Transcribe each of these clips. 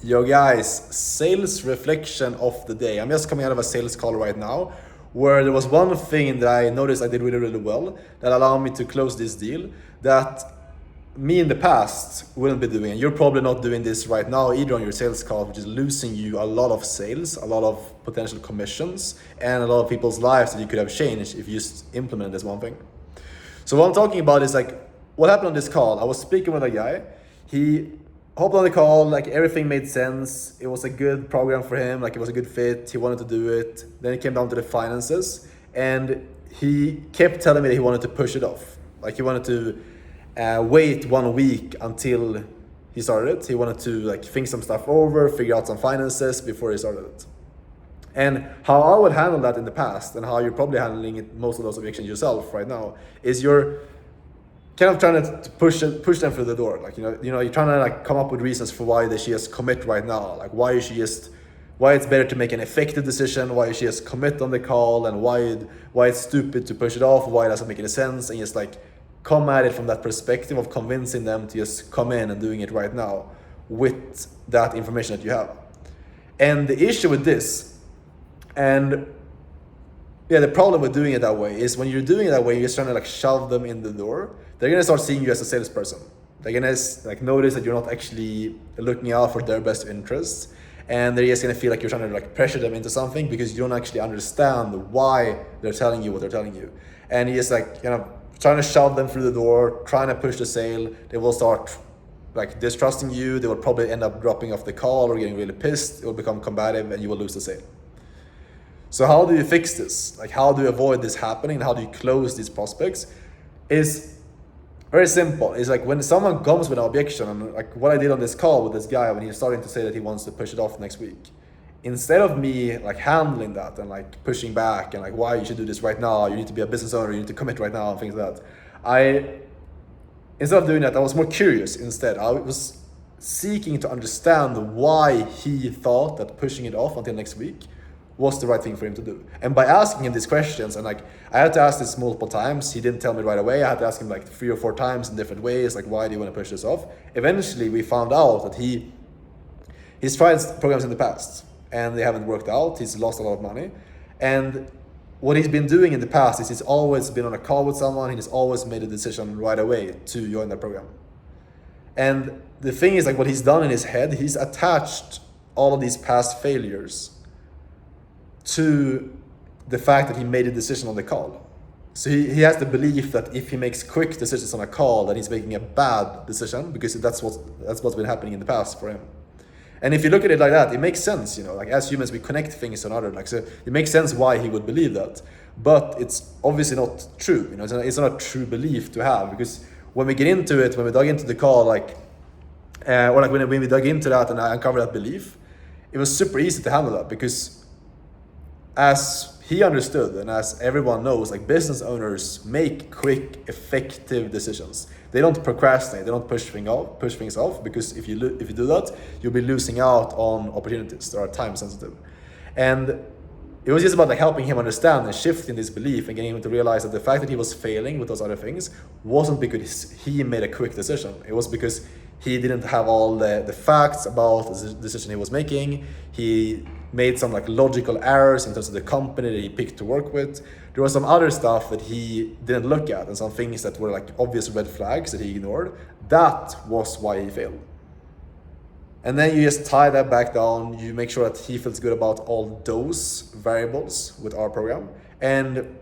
Yo guys, sales reflection of the day. I'm just coming out of a sales call right now where there was one thing that I noticed I did really, really well that allowed me to close this deal that me in the past wouldn't be doing. And you're probably not doing this right now either on your sales call, which is losing you a lot of sales, a lot of potential commissions, and a lot of people's lives that you could have changed if you just implemented this one thing. So what I'm talking about is like what happened on this call. I was speaking with a guy. He hopped on the call, like everything made sense. It was a good program for him, like it was a good fit. He wanted to do it. Then it came down to the finances, and he kept telling me that he wanted to push it off. Like he wanted to wait 1 week until he started it. He wanted to like think some stuff over, figure out some finances before he started it. And how I would handle that in the past, and how you're probably handling it, most of those objections yourself right now, is you're kind of trying to push them through the door. Like, you're trying to like come up with reasons for why they should just commit right now. Like why it's better to make an effective decision, why you should just commit on the call, and why it's stupid to push it off, why it doesn't make any sense, and just like come at it from that perspective of convincing them to just come in and doing it right now with that information that you have. And the issue with this, and the problem with doing it that way is when you're doing it that way, you're just trying to like shove them in the door. They're gonna start seeing you as a salesperson. They're gonna like notice that you're not actually looking out for their best interests, and they're just gonna feel like you're trying to like pressure them into something because you don't actually understand why they're telling you what they're telling you. And you're just like trying to shove them through the door, trying to push the sale. They will start like distrusting you. They will probably end up dropping off the call or getting really pissed. It will become combative, and you will lose the sale. So how do you fix this? Like how do you avoid this happening? How do you close these prospects? Is very simple. It's like when someone comes with an objection, and like what I did on this call with this guy when he's starting to say that he wants to push it off next week, instead of me like handling that and like pushing back and like why you should do this right now, you need to be a business owner, you need to commit right now and things like that, instead of doing that, I was more curious instead. I was seeking to understand why he thought that pushing it off until next week was the right thing for him to do. And by asking him these questions, and like I had to ask this multiple times, he didn't tell me right away. I had to ask him like 3 or 4 times in different ways, like why do you want to push this off? Eventually we found out that he's tried programs in the past and they haven't worked out. He's lost a lot of money. And what he's been doing in the past is he's always been on a call with someone, he's always made a decision right away to join that program. And the thing is, like what he's done in his head, he's attached all of these past failures to the fact that he made a decision on the call. So he has the belief that if he makes quick decisions on a call, that he's making a bad decision because that's what's been happening in the past for him. And if you look at it like that, it makes sense, like as humans we connect things to another, like so it makes sense why he would believe that. But it's obviously not true, it's not a true belief to have, because when we get into it, when we dug into the call, when we dug into that and I uncovered that belief, it was super easy to handle that because as he understood and as everyone knows, like business owners make quick, effective decisions. They don't procrastinate, they don't push things off, because if you do that, you'll be losing out on opportunities that are time sensitive. And it was just about like helping him understand and shifting this belief and getting him to realize that the fact that he was failing with those other things wasn't because he made a quick decision. It was because he didn't have all the facts about the decision he was making. He made some like logical errors in terms of the company that he picked to work with. There was some other stuff that he didn't look at, and some things that were like obvious red flags that he ignored. That was why he failed. And then you just tie that back down. You make sure that he feels good about all those variables with our program, and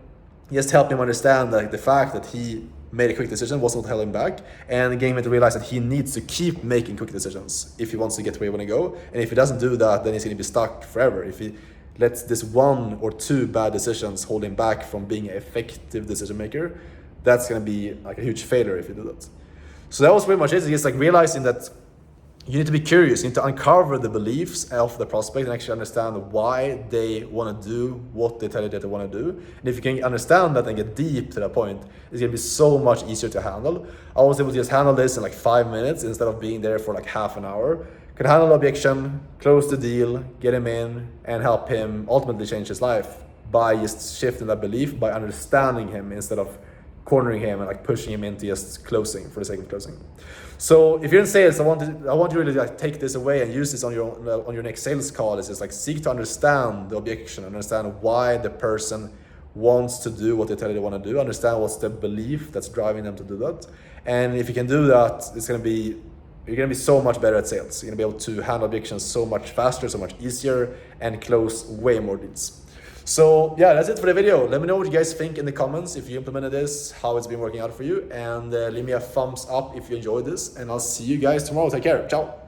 just help him understand that the fact that he made a quick decision wasn't holding him back, and getting him to realize that he needs to keep making quick decisions if he wants to get where he want to go. And if he doesn't do that, then he's going to be stuck forever. If he lets this 1 or 2 bad decisions hold him back from being an effective decision maker, that's going to be like a huge failure if you do that. So that was pretty much it. It's just like realizing that you need to be curious, you need to uncover the beliefs of the prospect and actually understand why they want to do what they tell you that they want to do. And if you can understand that and get deep to that point, it's going to be so much easier to handle. I was able to just handle this in like 5 minutes instead of being there for like half an hour. Could handle the objection, close the deal, get him in, and help him ultimately change his life by just shifting that belief, by understanding him instead of cornering him and like pushing him into just closing for the sake of closing. So if you're in sales, I want you to really like take this away and use this on your next sales call. It's just like seek to understand the objection, understand why the person wants to do what they tell you they want to do, understand what's the belief that's driving them to do that. And if you can do that, you're gonna be so much better at sales. You're gonna be able to handle objections so much faster, so much easier, and close way more deals. So yeah, that's it for the video. Let me know what you guys think in the comments if you implemented this, how it's been working out for you, and leave me a thumbs up if you enjoyed this, and I'll see you guys tomorrow. Take care. Ciao.